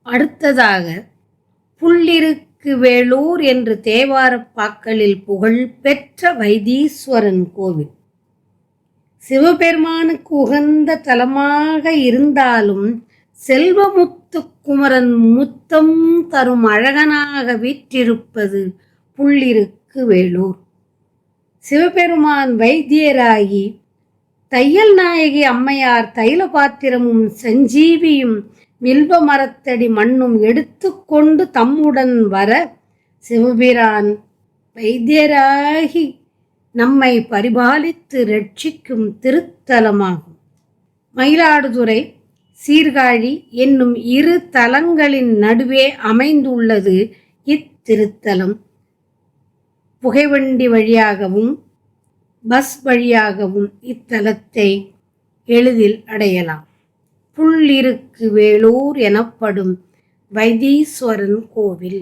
அடுத்ததாக புள்ளிருக்கு வேளூர் என்று தேவாரப்பாக்களில் புகழ் பெற்ற வைத்தீஸ்வரன் கோவில். சிவபெருமானுக்கு உகந்த தலமாக இருந்தாலும் செல்வமுத்து குமரன் முத்தம் தரும் அழகனாக வீற்றிருப்பது புள்ளிருக்கு வேளூர். சிவபெருமான் வைத்தியராகி தையல் நாயகி அம்மையார் தைல பாத்திரமும் சஞ்சீவியும் வில்வ மரத்தடி மண்ணும் எடுத்து கொண்டு தம்முடன் வர சிவபிரான் வைத்தியராகி நம்மை பரிபாலித்து ரட்சிக்கும் திருத்தலமாகும். மயிலாடுதுறை சீர்காழி என்னும் இரு தலங்களின் நடுவே அமைந்துள்ளது இத்திருத்தலம். புகைவண்டி வழியாகவும் பஸ் வழியாகவும் இத்தலத்தை எளிதில் அடையலாம். புள்ளிருக்கு வேளூர் எனப்படும் வைத்தீஸ்வரன் கோவில்.